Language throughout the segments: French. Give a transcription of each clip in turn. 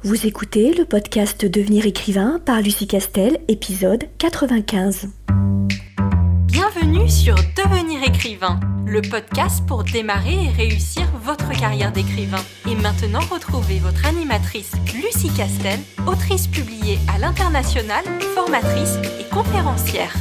Vous écoutez le podcast Devenir écrivain par Lucie Castel, épisode 95. Bienvenue sur Devenir écrivain, le podcast pour démarrer et réussir votre carrière d'écrivain. Et maintenant, retrouvez votre animatrice Lucie Castel, autrice publiée à l'international, formatrice et conférencière.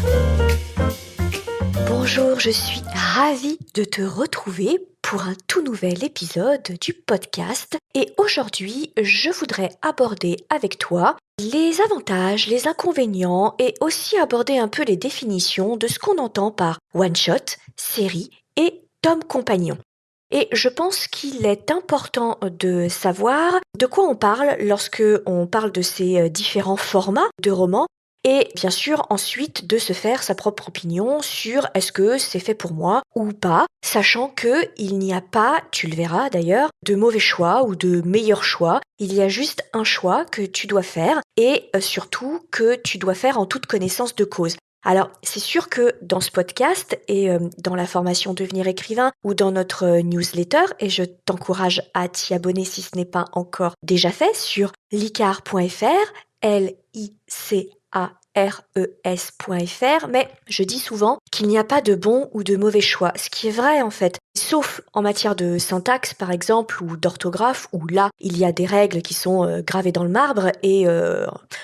Bonjour, je suis ravie de te retrouver pour un tout nouvel épisode du podcast. Et aujourd'hui, je voudrais aborder avec toi les avantages, les inconvénients et aussi aborder un peu les définitions de ce qu'on entend par one-shot, série et tome compagnon. Et je pense qu'il est important de savoir de quoi on parle lorsque on parle de ces différents formats de romans. Et bien sûr, ensuite, de se faire sa propre opinion sur est-ce que c'est fait pour moi ou pas, sachant qu'il n'y a pas, tu le verras d'ailleurs, de mauvais choix ou de meilleurs choix. Il y a juste un choix que tu dois faire et surtout que tu dois faire en toute connaissance de cause. Alors, c'est sûr que dans ce podcast et dans la formation Devenir écrivain ou dans notre newsletter, et je t'encourage à t'y abonner si ce n'est pas encore déjà fait, sur licar.fr, LICARES.fr, mais je dis souvent qu'il n'y a pas de bon ou de mauvais choix, ce qui est vrai en fait, sauf en matière de syntaxe par exemple ou d'orthographe, où là il y a des règles qui sont gravées dans le marbre et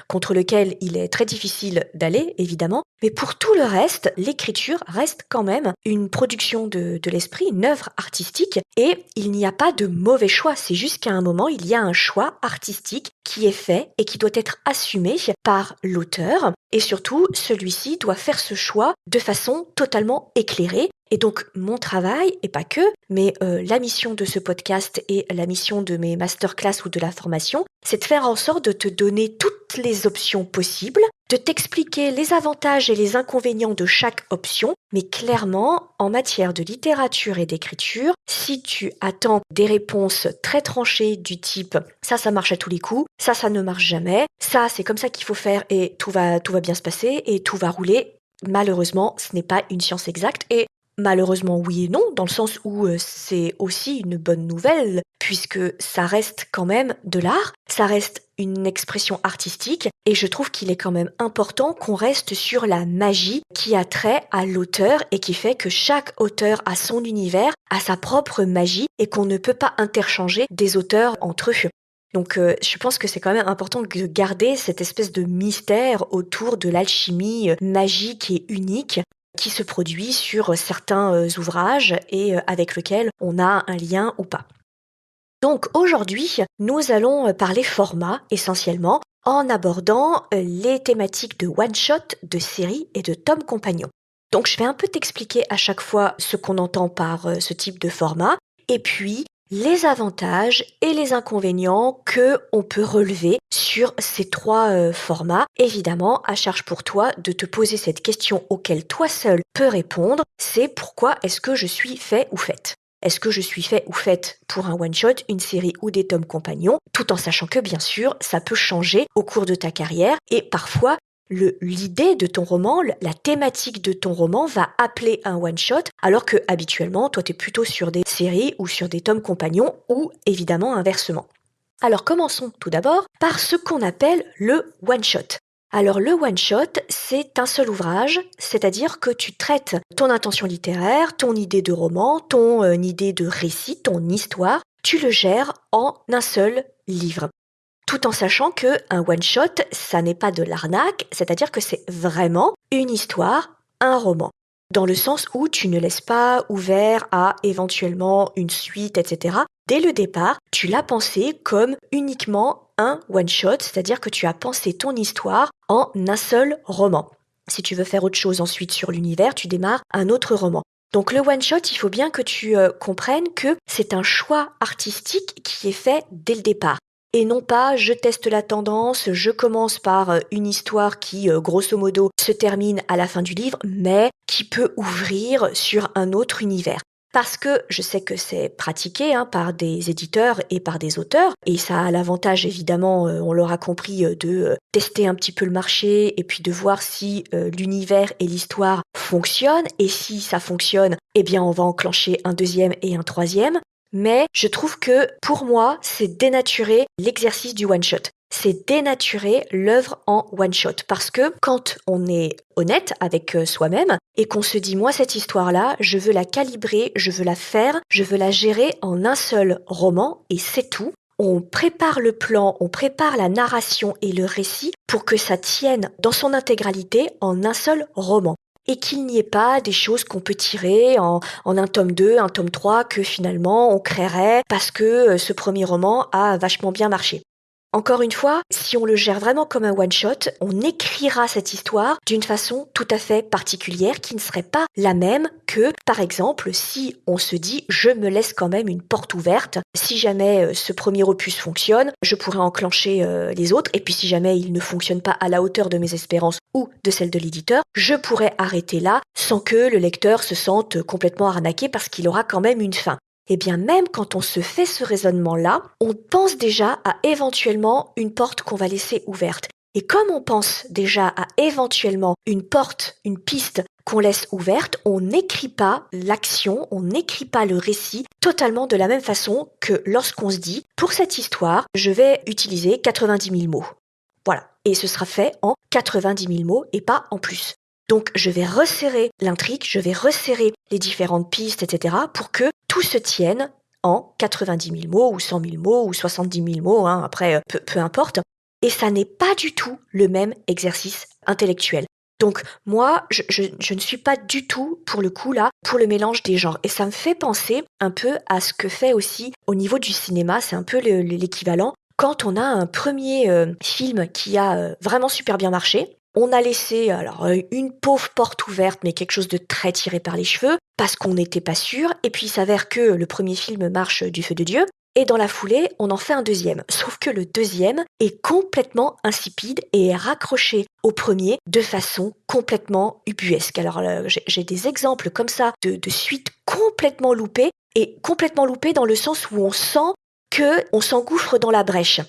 contre lesquelles il est très difficile d'aller évidemment, mais pour tout le reste, l'écriture reste quand même une production de l'esprit, une œuvre artistique, et il n'y a pas de mauvais choix, c'est juste qu'à un moment il y a un choix artistique qui est fait et qui doit être assumé par l'auteur, et surtout celui-ci doit faire ce choix de façon totalement éclairée. Et donc mon travail, et pas que, mais la mission de ce podcast et la mission de mes masterclass ou de la formation, c'est de faire en sorte de te donner toutes les options possibles, de t'expliquer les avantages et les inconvénients de chaque option, mais clairement, en matière de littérature et d'écriture, si tu attends des réponses très tranchées du type « ça marche à tous les coups, ça ne marche jamais, ça c'est comme ça qu'il faut faire et tout va bien se passer et tout va rouler », malheureusement, ce n'est pas une science exacte et malheureusement oui et non, dans le sens où c'est aussi une bonne nouvelle, puisque ça reste quand même de l'art, ça reste une expression artistique, et je trouve qu'il est quand même important qu'on reste sur la magie qui a trait à l'auteur et qui fait que chaque auteur a son univers, a sa propre magie, et qu'on ne peut pas interchanger des auteurs entre eux. Donc je pense que c'est quand même important de garder cette espèce de mystère autour de l'alchimie magique et unique qui se produit sur certains ouvrages et avec lequel on a un lien ou pas. Donc aujourd'hui, nous allons parler format essentiellement en abordant les thématiques de one-shot, de série et de tome compagnon. Donc je vais un peu t'expliquer à chaque fois ce qu'on entend par ce type de format et puis les avantages et les inconvénients que on peut relever sur ces trois formats. Évidemment, à charge pour toi de te poser cette question auquel toi seul peux répondre, c'est pourquoi est-ce que je suis fait ou faite ? Est-ce que je suis fait ou faite pour un one-shot, une série ou des tomes compagnons, tout en sachant que bien sûr, ça peut changer au cours de ta carrière et parfois l'idée de ton roman, la thématique de ton roman va appeler un one-shot, alors que habituellement, toi, tu es plutôt sur des séries ou sur des tomes compagnons, ou évidemment inversement. Alors commençons tout d'abord par ce qu'on appelle le one-shot. Alors le one-shot, c'est un seul ouvrage, c'est-à-dire que tu traites ton intention littéraire, ton idée de roman, ton idée de récit, ton histoire, tu le gères en un seul livre. Tout en sachant que un one-shot, ça n'est pas de l'arnaque, c'est-à-dire que c'est vraiment une histoire, un roman. Dans le sens où tu ne laisses pas ouvert à éventuellement une suite, etc. Dès le départ, tu l'as pensé comme uniquement un one-shot, c'est-à-dire que tu as pensé ton histoire en un seul roman. Si tu veux faire autre chose ensuite sur l'univers, tu démarres un autre roman. Donc le one-shot, il faut bien que tu comprennes que c'est un choix artistique qui est fait dès le départ. Et non pas je teste la tendance, je commence par une histoire qui, grosso modo, se termine à la fin du livre, mais qui peut ouvrir sur un autre univers. Parce que je sais que c'est pratiqué par des éditeurs et par des auteurs, et ça a l'avantage évidemment, on l'aura compris, de tester un petit peu le marché et puis de voir si l'univers et l'histoire fonctionnent, et si ça fonctionne, eh bien on va enclencher un deuxième et un troisième. mais je trouve que pour moi, c'est dénaturer l'exercice du one-shot. C'est dénaturer l'œuvre en one-shot. Parce que quand on est honnête avec soi-même et qu'on se dit, moi, cette histoire-là, je veux la calibrer, je veux la faire, je veux la gérer en un seul roman et c'est tout. On prépare le plan, on prépare la narration et le récit pour que ça tienne dans son intégralité en un seul roman. Et qu'il n'y ait pas des choses qu'on peut tirer en un tome 2, un tome 3, que finalement on créerait parce que ce premier roman a vachement bien marché. Encore une fois, si on le gère vraiment comme un one-shot, on écrira cette histoire d'une façon tout à fait particulière qui ne serait pas la même que, par exemple, si on se dit « je me laisse quand même une porte ouverte, si jamais ce premier opus fonctionne, je pourrais enclencher les autres, et puis si jamais il ne fonctionne pas à la hauteur de mes espérances ou de celles de l'éditeur, je pourrais arrêter là sans que le lecteur se sente complètement arnaqué parce qu'il aura quand même une fin. » Eh bien, même quand on se fait ce raisonnement-là, on pense déjà à éventuellement une porte qu'on va laisser ouverte. Et comme on pense déjà à éventuellement une porte, une piste qu'on laisse ouverte, on n'écrit pas l'action, on n'écrit pas le récit totalement de la même façon que lorsqu'on se dit, pour cette histoire, je vais utiliser 90 000 mots. Voilà. Et ce sera fait en 90 000 mots et pas en plus. Donc, je vais resserrer l'intrigue, je vais resserrer les différentes pistes, etc. pour que tout se tienne en 90 000 mots ou 100 000 mots ou 70 000 mots, après, peu importe. Et ça n'est pas du tout le même exercice intellectuel. Donc, moi, je ne suis pas du tout, pour le coup, là, pour le mélange des genres. Et ça me fait penser un peu à ce que fait aussi, au niveau du cinéma, c'est un peu l'équivalent. Quand on a un premier film qui a vraiment super bien marché, on a laissé une pauvre porte ouverte, mais quelque chose de très tiré par les cheveux, parce qu'on n'était pas sûr, et puis il s'avère que le premier film marche du feu de Dieu, et dans la foulée, on en fait un deuxième. Sauf que le deuxième est complètement insipide et est raccroché au premier de façon complètement ubuesque. Alors j'ai des exemples comme ça de suites complètement loupées, et complètement loupées dans le sens où on sent qu'on s'engouffre dans la brèche.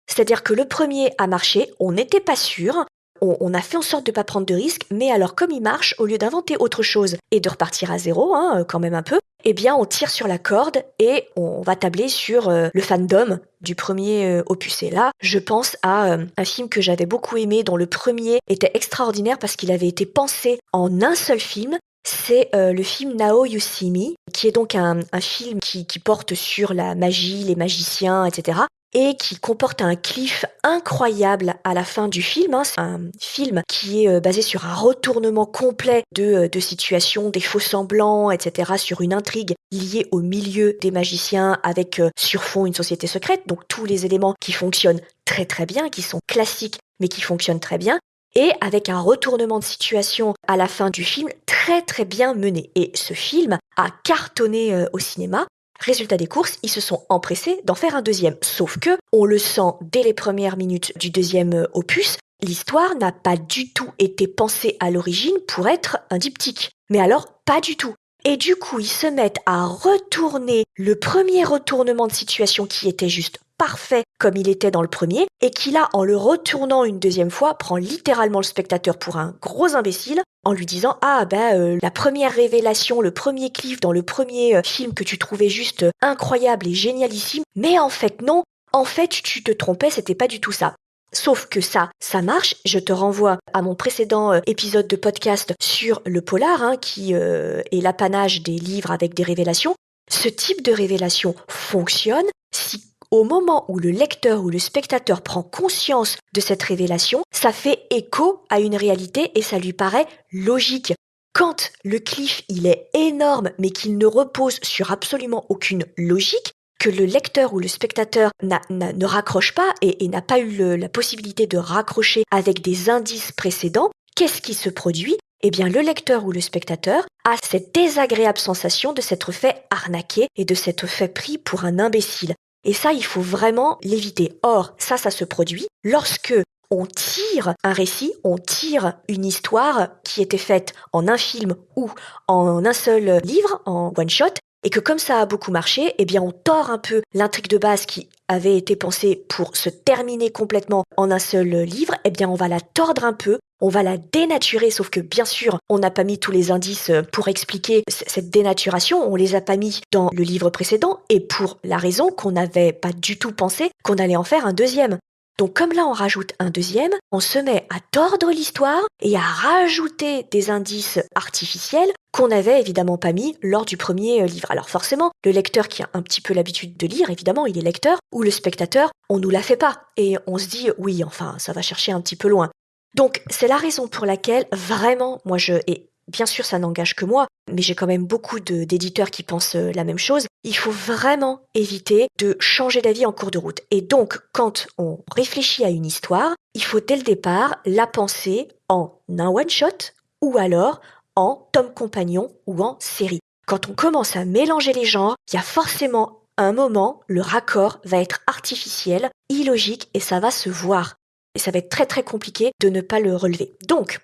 C'est-à-dire que le premier a marché, on n'était pas sûr, on a fait en sorte de ne pas prendre de risques, mais alors comme il marche, au lieu d'inventer autre chose et de repartir à zéro, quand même un peu, eh bien on tire sur la corde et on va tabler sur le fandom du premier opus. Et là, je pense à un film que j'avais beaucoup aimé, dont le premier était extraordinaire parce qu'il avait été pensé en un seul film. C'est le film Now You See Me, qui est donc un film qui porte sur la magie, les magiciens, etc., et qui comporte un cliff incroyable à la fin du film. C'est un film qui est basé sur un retournement complet de situations, des faux-semblants, etc., sur une intrigue liée au milieu des magiciens avec sur fond une société secrète, donc tous les éléments qui fonctionnent très très bien, qui sont classiques, mais qui fonctionnent très bien, et avec un retournement de situation à la fin du film très très bien mené. Et ce film a cartonné au cinéma. Résultat des courses, ils se sont empressés d'en faire un deuxième. Sauf que, on le sent dès les premières minutes du deuxième opus, l'histoire n'a pas du tout été pensée à l'origine pour être un diptyque. Mais alors, pas du tout. Et du coup, ils se mettent à retourner le premier retournement de situation qui était juste parfait comme il était dans le premier, et qui là, en le retournant une deuxième fois, prend littéralement le spectateur pour un gros imbécile, en lui disant « Ah la première révélation, le premier cliff dans le premier film que tu trouvais juste incroyable et génialissime, mais en fait non, en fait tu te trompais, c'était pas du tout ça. » Sauf que ça marche. Je te renvoie à mon précédent épisode de podcast sur le polar, qui est l'apanage des livres avec des révélations. Ce type de révélation fonctionne si au moment où le lecteur ou le spectateur prend conscience de cette révélation, ça fait écho à une réalité et ça lui paraît logique. Quand le cliff il est énorme mais qu'il ne repose sur absolument aucune logique, que le lecteur ou le spectateur ne raccroche pas et n'a pas eu la possibilité de raccrocher avec des indices précédents, qu'est-ce qui se produit ? Eh bien, le lecteur ou le spectateur a cette désagréable sensation de s'être fait arnaquer et de s'être fait pris pour un imbécile. Et ça, il faut vraiment l'éviter. Or, ça se produit lorsque on tire un récit, on tire une histoire qui était faite en un film ou en un seul livre, en one-shot, et que comme ça a beaucoup marché, eh bien on tord un peu l'intrigue de base qui avait été pensée pour se terminer complètement en un seul livre, eh bien on va la tordre un peu on va la dénaturer, sauf que bien sûr, on n'a pas mis tous les indices pour expliquer cette dénaturation, on les a pas mis dans le livre précédent, et pour la raison qu'on n'avait pas du tout pensé qu'on allait en faire un deuxième. Donc comme là on rajoute un deuxième, on se met à tordre l'histoire et à rajouter des indices artificiels qu'on n'avait évidemment pas mis lors du premier livre. Alors forcément, le lecteur qui a un petit peu l'habitude de lire, évidemment, il est lecteur, ou le spectateur, on nous la fait pas. Et on se dit, oui, enfin, ça va chercher un petit peu loin. Donc c'est la raison pour laquelle vraiment, et bien sûr ça n'engage que moi, mais j'ai quand même beaucoup d'éditeurs qui pensent la même chose, il faut vraiment éviter de changer d'avis en cours de route. Et donc quand on réfléchit à une histoire, il faut dès le départ la penser en un one-shot ou alors en tome compagnon ou en série. Quand on commence à mélanger les genres, il y a forcément un moment, le raccord va être artificiel, illogique et ça va se voir. Et ça va être très très compliqué de ne pas le relever. Donc,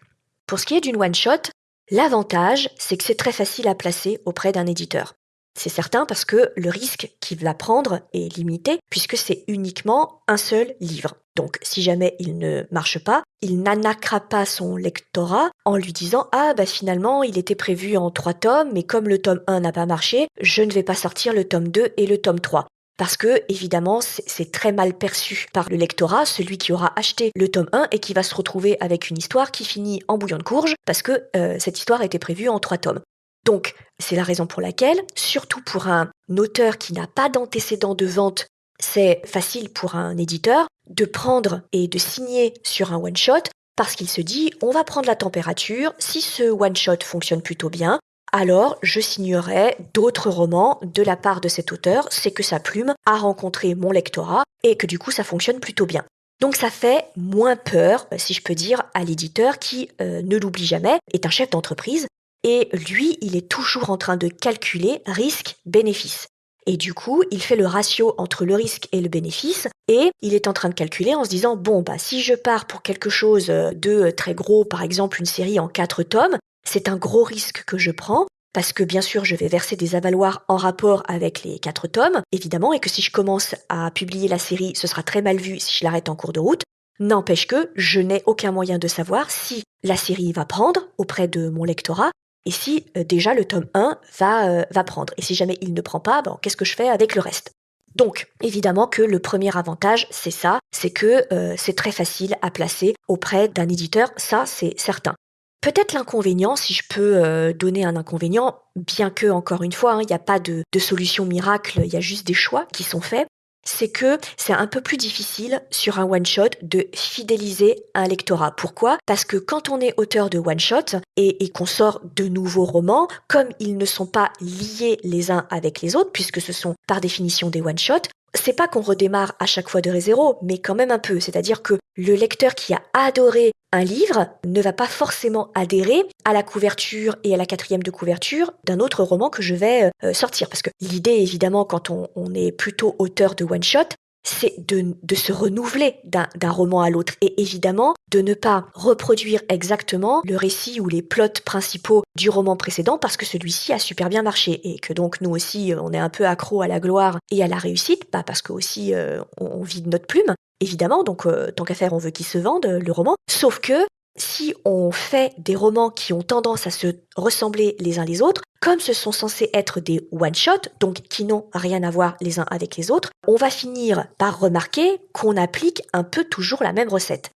pour ce qui est d'une one-shot, l'avantage, c'est que c'est très facile à placer auprès d'un éditeur. C'est certain parce que le risque qu'il va prendre est limité puisque c'est uniquement un seul livre. Donc, si jamais il ne marche pas, il n'anacra pas son lectorat en lui disant « Ah, bah finalement, il était prévu en 3 tomes, mais comme le tome 1 n'a pas marché, je ne vais pas sortir le tome 2 et le tome 3. » Parce que, évidemment, c'est très mal perçu par le lectorat, celui qui aura acheté le tome 1 et qui va se retrouver avec une histoire qui finit en bouillon de courge parce que cette histoire était prévue en 3 tomes. Donc, c'est la raison pour laquelle, surtout pour un auteur qui n'a pas d'antécédent de vente, c'est facile pour un éditeur de prendre et de signer sur un one-shot parce qu'il se dit on va prendre la température, si ce one-shot fonctionne plutôt bien, alors je signerai d'autres romans de la part de cet auteur, c'est que sa plume a rencontré mon lectorat et que du coup ça fonctionne plutôt bien. Donc ça fait moins peur, si je peux dire, à l'éditeur qui, ne l'oublie jamais, est un chef d'entreprise et lui, il est toujours en train de calculer risque-bénéfice. Et du coup, il fait le ratio entre le risque et le bénéfice et il est en train de calculer en se disant bon bah si je pars pour quelque chose de très gros, par exemple une série en 4 tomes, c'est un gros risque que je prends parce que bien sûr je vais verser des avaloirs en rapport avec les 4 tomes, évidemment, et que si je commence à publier la série, ce sera très mal vu si je l'arrête en cours de route. N'empêche que je n'ai aucun moyen de savoir si la série va prendre auprès de mon lectorat et si déjà le tome 1 va prendre. Et si jamais il ne prend pas, bon, qu'est-ce que je fais avec le reste ? Donc, évidemment que le premier avantage, c'est ça, c'est que c'est très facile à placer auprès d'un éditeur, ça c'est certain. Peut-être l'inconvénient, si je peux donner un inconvénient, bien que, encore une fois, il n'y a pas de solution miracle, il y a juste des choix qui sont faits, c'est que c'est un peu plus difficile sur un one-shot de fidéliser un lectorat. Pourquoi ? Parce que quand on est auteur de one-shot et qu'on sort de nouveaux romans, comme ils ne sont pas liés les uns avec les autres, puisque ce sont par définition des one-shots, c'est pas qu'on redémarre à chaque fois de zéro, mais quand même un peu. C'est-à-dire que le lecteur qui a adoré un livre ne va pas forcément adhérer à la couverture et à la 4e de couverture d'un autre roman que je vais sortir. Parce que l'idée, évidemment, quand on est plutôt auteur de one-shot, c'est de se renouveler d'un roman à l'autre et évidemment de ne pas reproduire exactement le récit ou les plots principaux du roman précédent parce que celui-ci a super bien marché et que donc nous aussi on est un peu accro à la gloire et à la réussite, parce que aussi on vit de notre plume évidemment, donc tant qu'à faire on veut qu'il se vende le roman, sauf que si on fait des romans qui ont tendance à se ressembler les uns les autres, comme ce sont censés être des one-shots, donc qui n'ont rien à voir les uns avec les autres, on va finir par remarquer qu'on applique un peu toujours la même recette.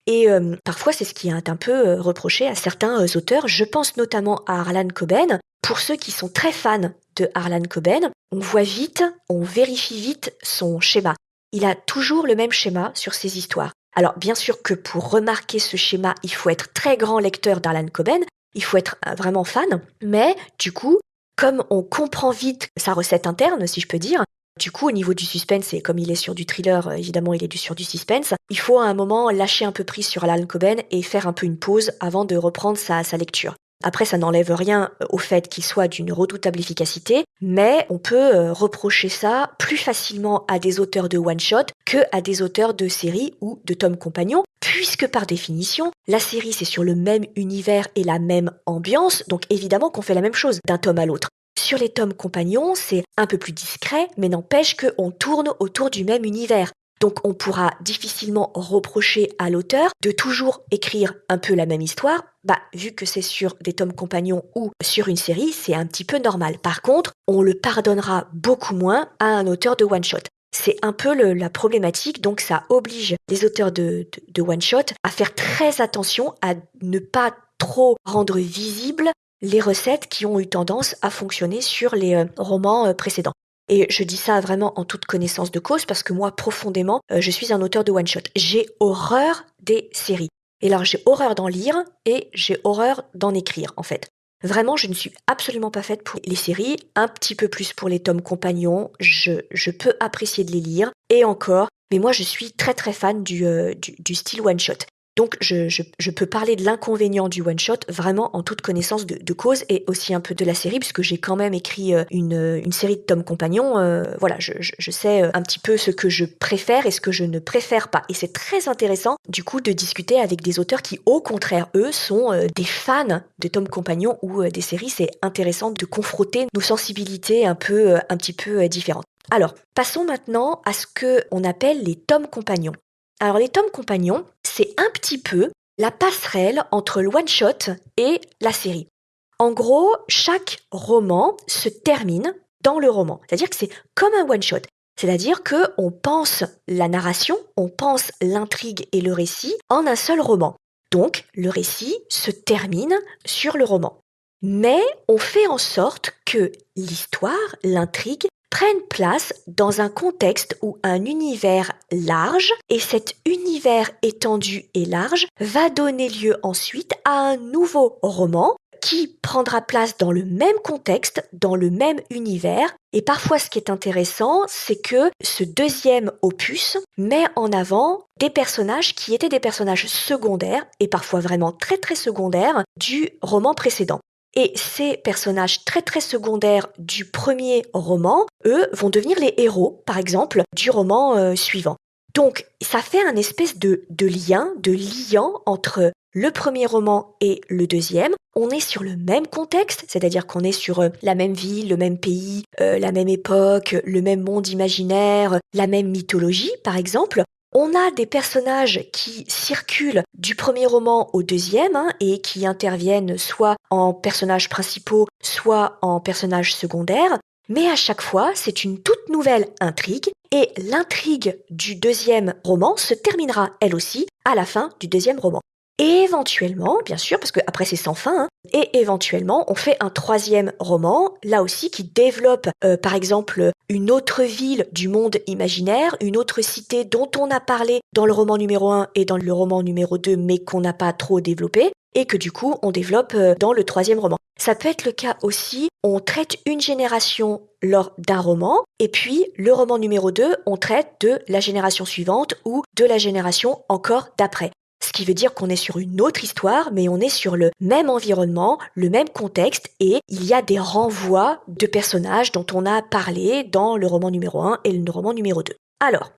Et parfois, c'est ce qui est un peu reproché à certains auteurs. Je pense notamment à Harlan Coben. Pour ceux qui sont très fans de Harlan Coben, on voit vite, on vérifie vite son schéma. Il a toujours le même schéma sur ses histoires. Alors, bien sûr que pour remarquer ce schéma, il faut être très grand lecteur d'Harlan Coben, il faut être vraiment fan, mais du coup, comme on comprend vite sa recette interne, si je peux dire, du coup, au niveau du suspense, et comme il est sur du thriller, évidemment, il est sur du suspense, il faut à un moment lâcher un peu prise sur Harlan Coben et faire un peu une pause avant de reprendre sa lecture. Après, ça n'enlève rien au fait qu'il soit d'une redoutable efficacité, mais on peut reprocher ça plus facilement à des auteurs de one-shot que à des auteurs de séries ou de tomes compagnons, puisque par définition, la série c'est sur le même univers et la même ambiance, donc évidemment qu'on fait la même chose d'un tome à l'autre. Sur les tomes compagnons, c'est un peu plus discret, mais n'empêche qu'on tourne autour du même univers. Donc on pourra difficilement reprocher à l'auteur de toujours écrire un peu la même histoire. Vu que c'est sur des tomes compagnons ou sur une série, c'est un petit peu normal. Par contre, on le pardonnera beaucoup moins à un auteur de one-shot. C'est un peu la problématique, donc ça oblige les auteurs de one-shot à faire très attention à ne pas trop rendre visibles les recettes qui ont eu tendance à fonctionner sur les romans précédents. Et je dis ça vraiment en toute connaissance de cause parce que moi, profondément, je suis un auteur de one-shot. J'ai horreur des séries. Et alors, j'ai horreur d'en lire et j'ai horreur d'en écrire, en fait. Vraiment, je ne suis absolument pas faite pour les séries, un petit peu plus pour les tomes compagnons. Je peux apprécier de les lire, et encore, mais moi, je suis très très fan du style one-shot. Donc, je peux parler de l'inconvénient du one-shot vraiment en toute connaissance de cause et aussi un peu de la série puisque j'ai quand même écrit une série de tomes compagnons. Voilà, je sais un petit peu ce que je préfère et ce que je ne préfère pas. Et c'est très intéressant du coup de discuter avec des auteurs qui au contraire, eux, sont des fans de tomes compagnons ou des séries. C'est intéressant de confronter nos sensibilités un petit peu différentes. Alors, passons maintenant à ce qu'on appelle les tomes compagnons. Alors les tomes compagnons, c'est un petit peu la passerelle entre le one-shot et la série. En gros, chaque roman se termine dans le roman. C'est-à-dire que c'est comme un one-shot. C'est-à-dire qu'on pense la narration, on pense l'intrigue et le récit en un seul roman. Donc, le récit se termine sur le roman. Mais on fait en sorte que l'histoire, l'intrigue, prennent place dans un contexte ou un univers large et cet univers étendu et large va donner lieu ensuite à un nouveau roman qui prendra place dans le même contexte, dans le même univers. Et parfois, ce qui est intéressant, c'est que ce deuxième opus met en avant des personnages qui étaient des personnages secondaires et parfois vraiment très très secondaires du roman précédent. Et ces personnages très très secondaires du premier roman, eux, vont devenir les héros, par exemple, du roman suivant. Donc, ça fait un espèce de lien, de liant entre le premier roman et le deuxième. On est sur le même contexte, c'est-à-dire qu'on est sur la même ville, le même pays, la même époque, le même monde imaginaire, la même mythologie, par exemple. On a des personnages qui circulent du premier roman au deuxième et qui interviennent soit en personnages principaux, soit en personnages secondaires. Mais à chaque fois, c'est une toute nouvelle intrigue et l'intrigue du deuxième roman se terminera elle aussi à la fin du deuxième roman. Et éventuellement, bien sûr, parce que après c'est sans fin, et éventuellement on fait un troisième roman, là aussi qui développe par exemple une autre ville du monde imaginaire, une autre cité dont on a parlé dans le roman numéro 1 et dans le roman numéro 2 mais qu'on n'a pas trop développé, et que du coup on développe dans le troisième roman. Ça peut être le cas aussi, on traite une génération lors d'un roman, et puis le roman numéro 2, on traite de la génération suivante ou de la génération encore d'après. Ce qui veut dire qu'on est sur une autre histoire, mais on est sur le même environnement, le même contexte, et il y a des renvois de personnages dont on a parlé dans le roman numéro 1 et le roman numéro 2. Alors,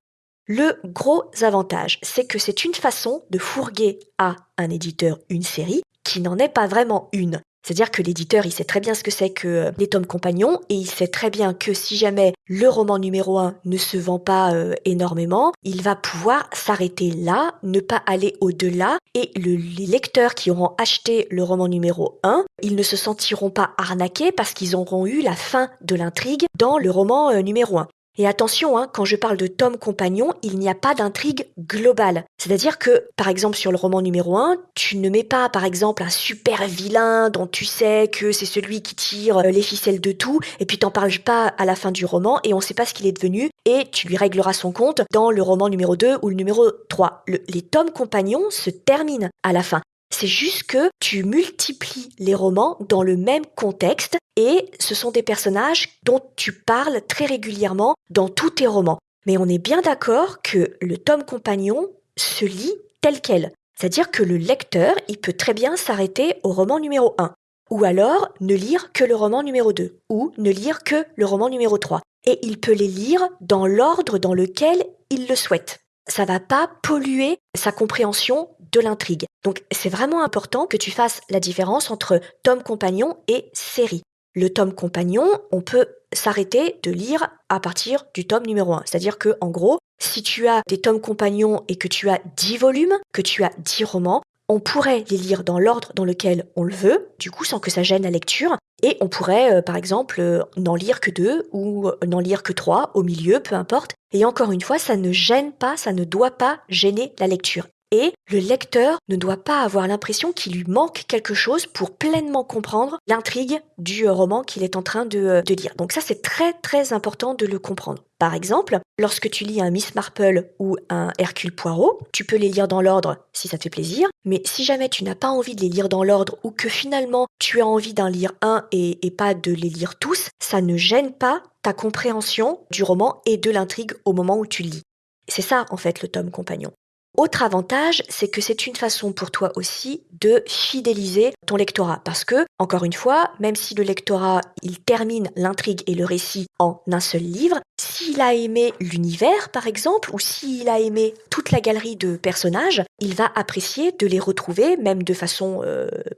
le gros avantage, c'est que c'est une façon de fourguer à un éditeur une série qui n'en est pas vraiment une. C'est-à-dire que l'éditeur, il sait très bien ce que c'est que les tomes compagnons et il sait très bien que si jamais le roman numéro 1 ne se vend pas énormément, il va pouvoir s'arrêter là, ne pas aller au-delà et les lecteurs qui auront acheté le roman numéro 1, ils ne se sentiront pas arnaqués parce qu'ils auront eu la fin de l'intrigue dans le roman numéro 1. Et attention, quand je parle de tomes compagnons, il n'y a pas d'intrigue globale. C'est-à-dire que, par exemple, sur le roman numéro 1, tu ne mets pas, par exemple, un super vilain dont tu sais que c'est celui qui tire les ficelles de tout, et puis t'en parles pas à la fin du roman, et on sait pas ce qu'il est devenu, et tu lui régleras son compte dans le roman numéro 2 ou le numéro 3. Les tomes compagnons se terminent à la fin. C'est juste que tu multiplies les romans dans le même contexte et ce sont des personnages dont tu parles très régulièrement dans tous tes romans. Mais on est bien d'accord que le tome compagnon se lit tel quel. C'est-à-dire que le lecteur, il peut très bien s'arrêter au roman numéro 1. Ou alors ne lire que le roman numéro 2. Ou ne lire que le roman numéro 3. Et il peut les lire dans l'ordre dans lequel il le souhaite. Ça va pas polluer sa compréhension de l'intrigue. Donc c'est vraiment important que tu fasses la différence entre tome compagnon et série. Le tome compagnon, on peut s'arrêter de lire à partir du tome numéro 1. C'est-à-dire que, en gros, si tu as des tomes compagnons et que tu as 10 volumes, que tu as 10 romans, on pourrait les lire dans l'ordre dans lequel on le veut, du coup sans que ça gêne la lecture, et on pourrait par exemple n'en lire que 2 ou n'en lire que 3 au milieu, peu importe. Et encore une fois, ça ne gêne pas, ça ne doit pas gêner la lecture. Et le lecteur ne doit pas avoir l'impression qu'il lui manque quelque chose pour pleinement comprendre l'intrigue du roman qu'il est en train de lire. Donc ça, c'est très très important de le comprendre. Par exemple, lorsque tu lis un Miss Marple ou un Hercule Poirot, tu peux les lire dans l'ordre si ça te fait plaisir, mais si jamais tu n'as pas envie de les lire dans l'ordre ou que finalement tu as envie d'en lire un et pas de les lire tous, ça ne gêne pas ta compréhension du roman et de l'intrigue au moment où tu lis. C'est ça en fait le tome compagnon. Autre avantage, c'est que c'est une façon pour toi aussi de fidéliser ton lectorat. Parce que, encore une fois, même si le lectorat, il termine l'intrigue et le récit en un seul livre, s'il a aimé l'univers, par exemple, ou s'il a aimé toute la galerie de personnages, il va apprécier de les retrouver, même de façon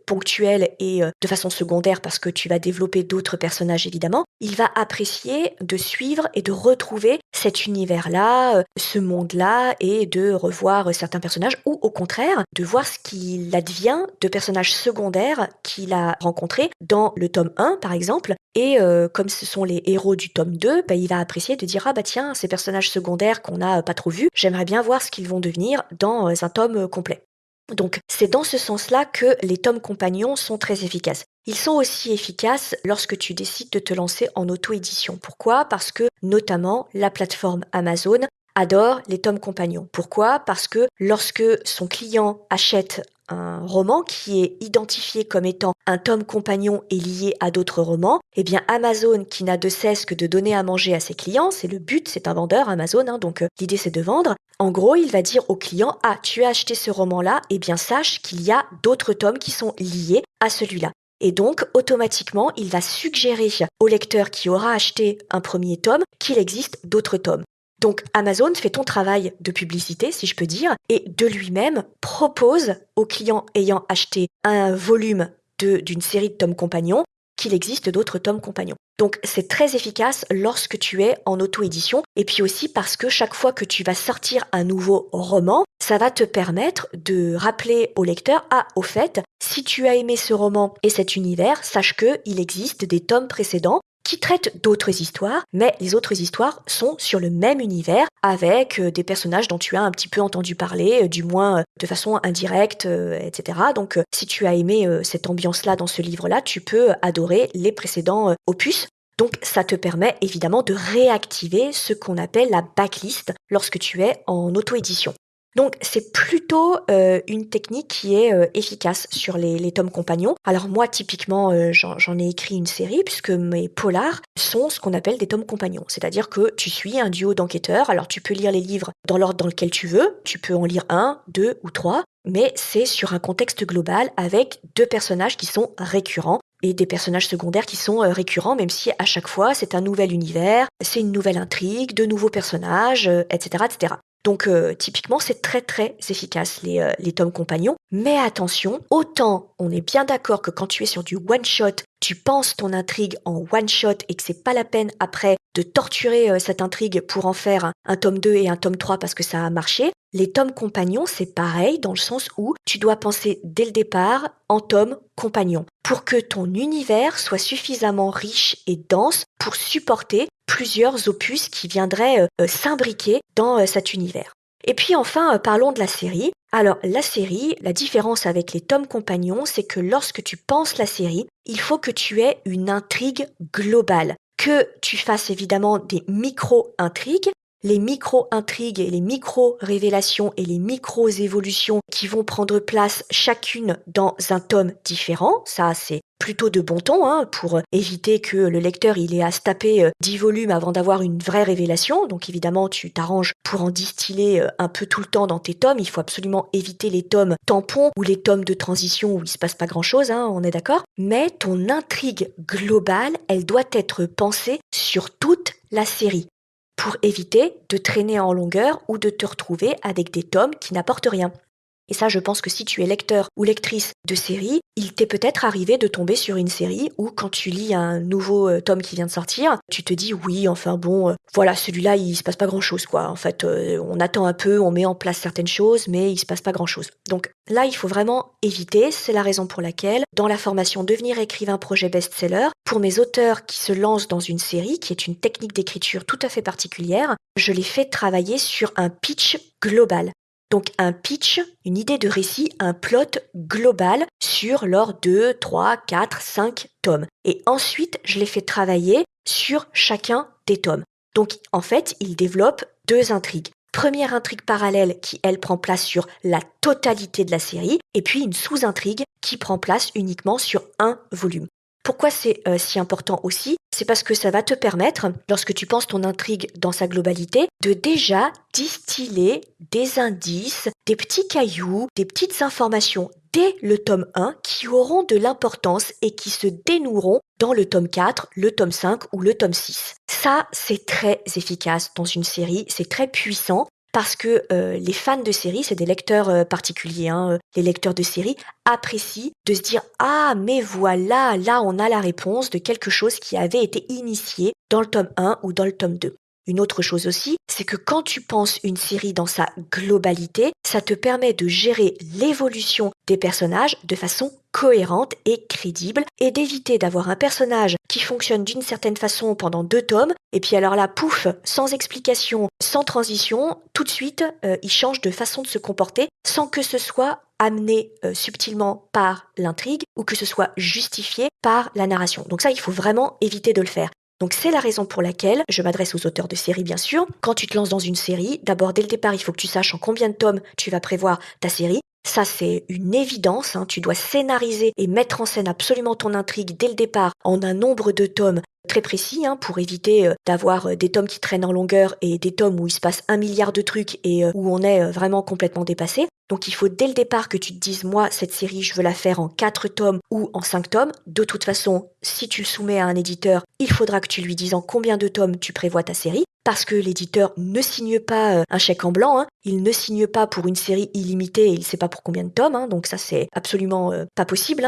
ponctuelle et de façon secondaire, parce que tu vas développer d'autres personnages, évidemment. Il va apprécier de suivre et de retrouver cet univers-là, ce monde-là, et de revoir certains personnages, ou au contraire, de voir ce qu'il advient de personnages secondaires qu'il a rencontrés dans le tome 1, par exemple, et comme ce sont les héros du tome 2, il va apprécier de dire « Ah bah tiens, ces personnages secondaires qu'on n'a pas trop vus, j'aimerais bien voir ce qu'ils vont devenir dans un tome complet ». Donc c'est dans ce sens-là que les tomes compagnons sont très efficaces. Ils sont aussi efficaces lorsque tu décides de te lancer en auto-édition. Pourquoi ? Parce que notamment la plateforme Amazon adore les tomes compagnons. Pourquoi ? Parce que lorsque son client achète un roman qui est identifié comme étant un tome compagnon et lié à d'autres romans, eh bien Amazon, qui n'a de cesse que de donner à manger à ses clients, c'est le but, c'est un vendeur Amazon, donc l'idée c'est de vendre. En gros, il va dire au client « Ah, tu as acheté ce roman-là, eh bien sache qu'il y a d'autres tomes qui sont liés à celui-là ». Et donc, automatiquement, il va suggérer au lecteur qui aura acheté un premier tome qu'il existe d'autres tomes. Donc Amazon fait ton travail de publicité, si je peux dire, et de lui-même propose aux clients ayant acheté un volume d'une série de tomes compagnons qu'il existe d'autres tomes compagnons. Donc c'est très efficace lorsque tu es en auto-édition, et puis aussi parce que chaque fois que tu vas sortir un nouveau roman, ça va te permettre de rappeler au lecteur « Ah, au fait, si tu as aimé ce roman et cet univers, sache qu'il existe des tomes précédents qui traitent d'autres histoires, mais les autres histoires sont sur le même univers avec des personnages dont tu as un petit peu entendu parler, du moins de façon indirecte, etc. Donc si tu as aimé cette ambiance-là dans ce livre-là, tu peux adorer les précédents opus. Donc ça te permet évidemment de réactiver ce qu'on appelle la backlist lorsque tu es en auto-édition. Donc c'est plutôt une technique qui est efficace sur les tomes compagnons. Alors moi typiquement j'en ai écrit une série puisque mes polars sont ce qu'on appelle des tomes compagnons. C'est-à-dire que tu suis un duo d'enquêteurs. Alors tu peux lire les livres dans l'ordre dans lequel tu veux. Tu peux en lire 1, 2 ou 3. Mais c'est sur un contexte global avec 2 personnages qui sont récurrents et des personnages secondaires qui sont récurrents, même si à chaque fois c'est un nouvel univers, c'est une nouvelle intrigue, de nouveaux personnages, etc., etc. Donc typiquement c'est très très efficace les tomes compagnons. Mais attention, autant on est bien d'accord que quand tu es sur du one shot, tu penses ton intrigue en one shot et que c'est pas la peine après de torturer cette intrigue pour en faire un tome 2 et un tome 3 parce que ça a marché. Les tomes compagnons, c'est pareil dans le sens où tu dois penser dès le départ en tomes compagnons pour que ton univers soit suffisamment riche et dense pour supporter plusieurs opus qui viendraient s'imbriquer dans cet univers. Et puis enfin, parlons de la série. Alors la série, la différence avec les tomes compagnons, c'est que lorsque tu penses la série, il faut que tu aies une intrigue globale, que tu fasses évidemment des micro-intrigues. Les micro-intrigues et les micro-révélations et les micro-évolutions qui vont prendre place chacune dans un tome différent, ça c'est plutôt de bon ton pour éviter que le lecteur il ait à se taper 10 volumes avant d'avoir une vraie révélation. Donc évidemment tu t'arranges pour en distiller un peu tout le temps dans tes tomes. Il faut absolument éviter les tomes tampons ou les tomes de transition où il se passe pas grand chose, on est d'accord. Mais ton intrigue globale, elle doit être pensée sur toute la série, pour éviter de traîner en longueur ou de te retrouver avec des tomes qui n'apportent rien. Et ça, je pense que si tu es lecteur ou lectrice de séries, il t'est peut-être arrivé de tomber sur une série où quand tu lis un nouveau tome qui vient de sortir, tu te dis oui, enfin bon, voilà, celui-là, il se passe pas grand-chose, quoi. En fait, on attend un peu, on met en place certaines choses, mais il se passe pas grand-chose. Donc là, il faut vraiment éviter. C'est la raison pour laquelle, dans la formation Devenir écrivain projet best-seller, pour mes auteurs qui se lancent dans une série, qui est une technique d'écriture tout à fait particulière, je les fais travailler sur un pitch global. Donc un pitch, une idée de récit, un plot global sur leurs 2, 3, 4, 5 tomes. Et ensuite, je les fais travailler sur chacun des tomes. Donc en fait, ils développent 2 intrigues. Première intrigue parallèle qui, elle, prend place sur la totalité de la série, et puis une sous-intrigue qui prend place uniquement sur un volume. Pourquoi c'est si important aussi? C'est parce que ça va te permettre, lorsque tu penses ton intrigue dans sa globalité, de déjà distiller des indices, des petits cailloux, des petites informations dès le tome 1 qui auront de l'importance et qui se dénoueront dans le tome 4, le tome 5 ou le tome 6. Ça, c'est très efficace dans une série, c'est très puissant. Parce que les fans de séries, c'est des lecteurs particuliers, les lecteurs de séries apprécient de se dire « Ah, mais voilà, là on a la réponse de quelque chose qui avait été initié dans le tome 1 ou dans le tome 2 ». Une autre chose aussi, c'est que quand tu penses une série dans sa globalité, ça te permet de gérer l'évolution des personnages de façon cohérente et crédible et d'éviter d'avoir un personnage qui fonctionne d'une certaine façon pendant 2 tomes et puis alors là, pouf, sans explication, sans transition, tout de suite, il change de façon de se comporter sans que ce soit amené subtilement par l'intrigue ou que ce soit justifié par la narration. Donc ça, il faut vraiment éviter de le faire. Donc c'est la raison pour laquelle je m'adresse aux auteurs de séries, bien sûr. Quand tu te lances dans une série, d'abord dès le départ, il faut que tu saches en combien de tomes tu vas prévoir ta série. Ça, c'est une évidence, tu dois scénariser et mettre en scène absolument ton intrigue dès le départ en un nombre de tomes très précis pour éviter d'avoir des tomes qui traînent en longueur et des tomes où il se passe 1 milliard de trucs et où on est vraiment complètement dépassé. Donc il faut dès le départ que tu te dises, moi, cette série, je veux la faire en 4 tomes ou en 5 tomes. De toute façon, si tu le soumets à un éditeur, il faudra que tu lui dises en combien de tomes tu prévois ta série. Parce que l'éditeur ne signe pas un chèque en blanc, il ne signe pas pour une série illimitée et il ne sait pas pour combien de tomes, donc ça c'est absolument pas possible.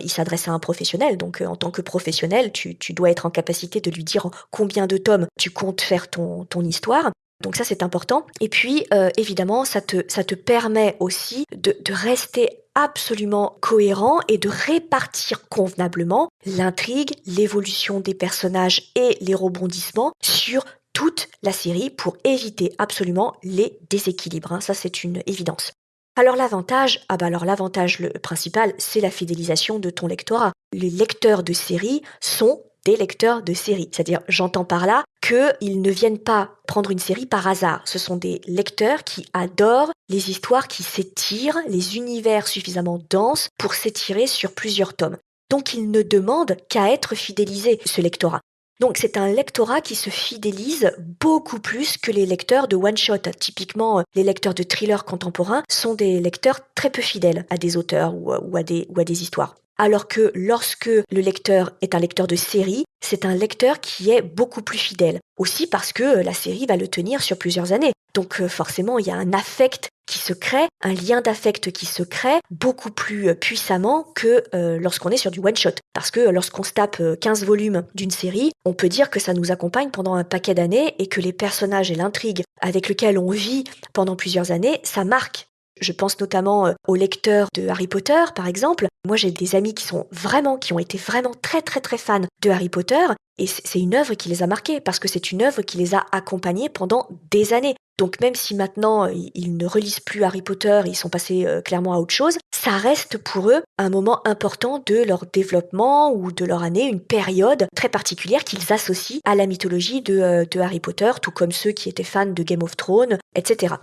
Il s'adresse à un professionnel, donc en tant que professionnel, tu dois être en capacité de lui dire en combien de tomes tu comptes faire ton histoire. Donc ça c'est important. Et puis évidemment ça te permet aussi de rester absolument cohérent et de répartir convenablement l'intrigue, l'évolution des personnages et les rebondissements sur toute la série pour éviter absolument les déséquilibres. Ça, c'est une évidence. Alors l'avantage, l'avantage le principal, c'est la fidélisation de ton lectorat. Les lecteurs de séries sont des lecteurs de séries. C'est-à-dire, j'entends par là qu'ils ne viennent pas prendre une série par hasard. Ce sont des lecteurs qui adorent les histoires qui s'étirent, les univers suffisamment denses pour s'étirer sur plusieurs tomes. Donc, ils ne demandent qu'à être fidélisés, ce lectorat. Donc c'est un lectorat qui se fidélise beaucoup plus que les lecteurs de one-shot. Typiquement, les lecteurs de thrillers contemporains sont des lecteurs très peu fidèles à des auteurs ou à des histoires. Alors que lorsque le lecteur est un lecteur de série, c'est un lecteur qui est beaucoup plus fidèle. Aussi parce que la série va le tenir sur plusieurs années. Donc forcément, il y a un affect qui se crée, un lien d'affect qui se crée beaucoup plus puissamment que lorsqu'on est sur du one-shot. Parce que lorsqu'on se tape 15 volumes d'une série, on peut dire que ça nous accompagne pendant un paquet d'années et que les personnages et l'intrigue avec lesquels on vit pendant plusieurs années, ça marque. Je pense notamment aux lecteurs de Harry Potter, par exemple. Moi, j'ai des amis qui ont été vraiment très très très fans de Harry Potter, et c'est une œuvre qui les a marqués, parce que c'est une œuvre qui les a accompagnés pendant des années. Donc même si maintenant ils ne relisent plus Harry Potter, ils sont passés clairement à autre chose, ça reste pour eux un moment important de leur développement ou de leur année, une période très particulière qu'ils associent à la mythologie de Harry Potter, tout comme ceux qui étaient fans de Game of Thrones, etc.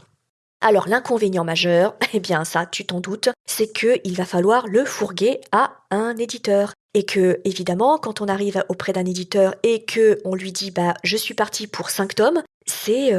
Alors l'inconvénient majeur, eh bien ça tu t'en doutes, c'est qu'il va falloir le fourguer à un éditeur. Et que évidemment quand on arrive auprès d'un éditeur et que on lui dit je suis parti pour 5 tomes, c'est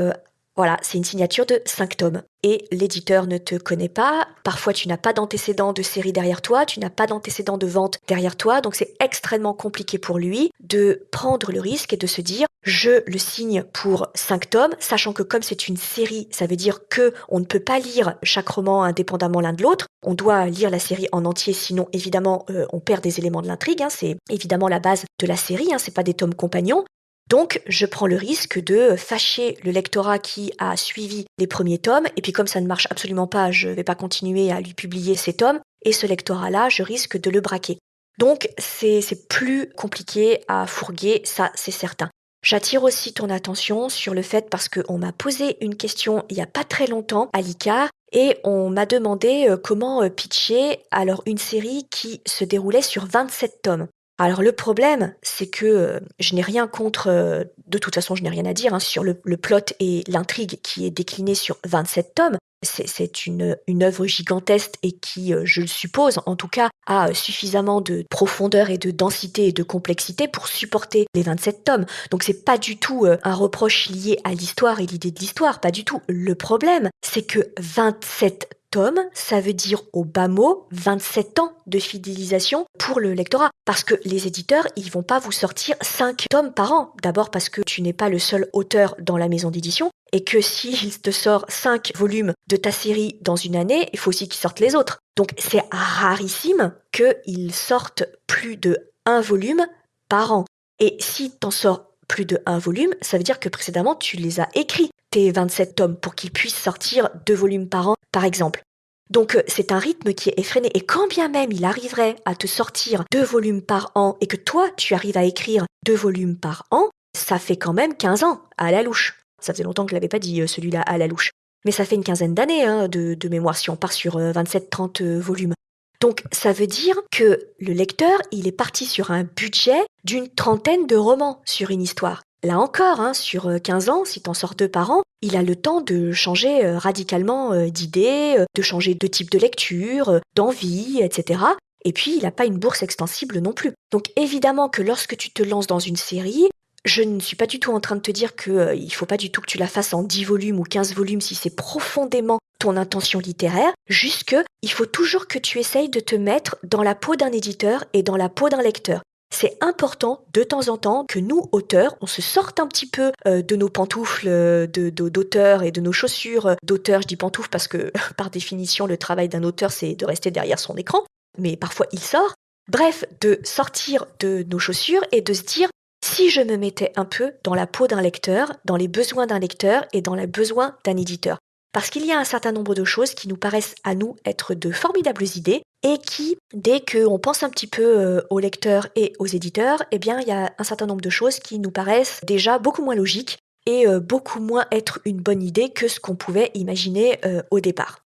Voilà, c'est une signature de 5 tomes. Et l'éditeur ne te connaît pas. Parfois, tu n'as pas d'antécédent de série derrière toi, tu n'as pas d'antécédent de vente derrière toi. Donc, c'est extrêmement compliqué pour lui de prendre le risque et de se dire « je le signe pour 5 tomes », sachant que comme c'est une série, ça veut dire que on ne peut pas lire chaque roman indépendamment l'un de l'autre. On doit lire la série en entier, sinon, évidemment, on perd des éléments de l'intrigue. C'est évidemment la base de la série, c'est pas des tomes compagnons. Donc, je prends le risque de fâcher le lectorat qui a suivi les premiers tomes. Et puis, comme ça ne marche absolument pas, je ne vais pas continuer à lui publier ces tomes. Et ce lectorat-là, je risque de le braquer. Donc, c'est plus compliqué à fourguer, ça, c'est certain. J'attire aussi ton attention sur le fait, parce qu'on m'a posé une question il n'y a pas très longtemps à l'ICAR, et on m'a demandé comment pitcher alors une série qui se déroulait sur 27 tomes. Alors le problème, c'est que je n'ai rien contre, de toute façon je n'ai rien à dire sur le plot et l'intrigue qui est déclinée sur 27 tomes. C'est une œuvre gigantesque et qui, je le suppose, en tout cas, a suffisamment de profondeur et de densité et de complexité pour supporter les 27 tomes. Donc c'est pas du tout un reproche lié à l'histoire et l'idée de l'histoire, pas du tout. Le problème, c'est que 27 tomes, ça veut dire au bas mot 27 ans de fidélisation pour le lectorat. Parce que les éditeurs, ils vont pas vous sortir 5 tomes par an. D'abord parce que tu n'es pas le seul auteur dans la maison d'édition et que s'il te sort 5 volumes de ta série dans une année, il faut aussi qu'ils sortent les autres. Donc c'est rarissime qu'ils sortent plus de 1 volume par an. Et si t'en sors plus de 1 volume, ça veut dire que précédemment tu les as écrits, tes 27 tomes, pour qu'ils puissent sortir 2 volumes par an, par exemple. Donc c'est un rythme qui est effréné. Et quand bien même il arriverait à te sortir 2 volumes par an et que toi tu arrives à écrire 2 volumes par an, ça fait quand même 15 ans à la louche. Ça faisait longtemps que je l'avais pas dit celui-là à la louche. Mais ça fait une quinzaine d'années de mémoire si on part sur 27-30 volumes. Donc ça veut dire que le lecteur, il est parti sur un budget d'une 30aine de romans sur une histoire. Là encore, sur 15 ans, si t'en sors 2 par an, il a le temps de changer radicalement d'idées, de changer de type de lecture, d'envie, etc. Et puis, il n'a pas une bourse extensible non plus. Donc évidemment que lorsque tu te lances dans une série, je ne suis pas du tout en train de te dire qu'il ne faut pas du tout que tu la fasses en 10 volumes ou 15 volumes si c'est profondément ton intention littéraire, juste que il faut toujours que tu essayes de te mettre dans la peau d'un éditeur et dans la peau d'un lecteur. C'est important de temps en temps que nous, auteurs, on se sorte un petit peu de nos pantoufles d'auteur et de nos chaussures d'auteur. Je dis pantoufles parce que par définition, le travail d'un auteur, c'est de rester derrière son écran, mais parfois il sort. Bref, de sortir de nos chaussures et de se dire si je me mettais un peu dans la peau d'un lecteur, dans les besoins d'un lecteur et dans les besoins d'un éditeur. Parce qu'il y a un certain nombre de choses qui nous paraissent à nous être de formidables idées et qui, dès qu'on pense un petit peu aux lecteurs et aux éditeurs, eh bien, il y a un certain nombre de choses qui nous paraissent déjà beaucoup moins logiques et beaucoup moins être une bonne idée que ce qu'on pouvait imaginer au départ.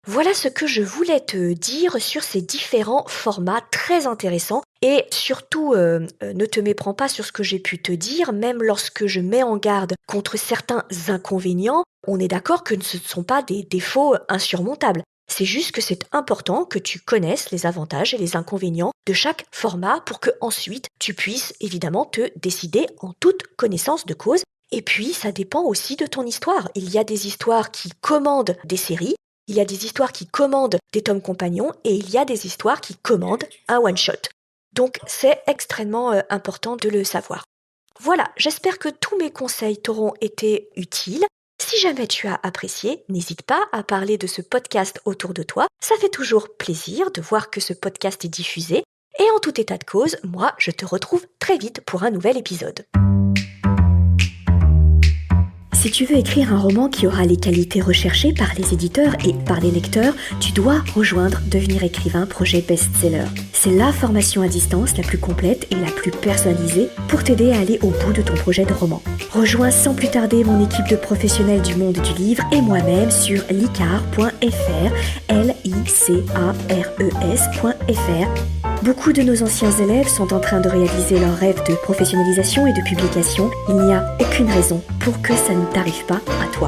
Voilà ce que je voulais te dire sur ces différents formats très intéressants et surtout ne te méprends pas sur ce que j'ai pu te dire, même lorsque je mets en garde contre certains inconvénients, on est d'accord que ce ne sont pas des défauts insurmontables. C'est juste que c'est important que tu connaisses les avantages et les inconvénients de chaque format pour que ensuite tu puisses évidemment te décider en toute connaissance de cause. Et puis ça dépend aussi de ton histoire. Il y a des histoires qui commandent des séries, il y a des histoires qui commandent des tomes compagnons et il y a des histoires qui commandent un one-shot. Donc c'est extrêmement important de le savoir. Voilà, j'espère que tous mes conseils t'auront été utiles. Si jamais tu as apprécié, n'hésite pas à parler de ce podcast autour de toi. Ça fait toujours plaisir de voir que ce podcast est diffusé. Et en tout état de cause, moi, je te retrouve très vite pour un nouvel épisode. Si tu veux écrire un roman qui aura les qualités recherchées par les éditeurs et par les lecteurs, tu dois rejoindre Devenir écrivain projet best-seller. C'est la formation à distance la plus complète et la plus personnalisée pour t'aider à aller au bout de ton projet de roman. Rejoins sans plus tarder mon équipe de professionnels du monde du livre et moi-même sur licares.fr, licares.fr. Beaucoup de nos anciens élèves sont en train de réaliser leur rêve de professionnalisation et de publication. Il n'y a aucune raison pour que ça ne t'arrive pas à toi.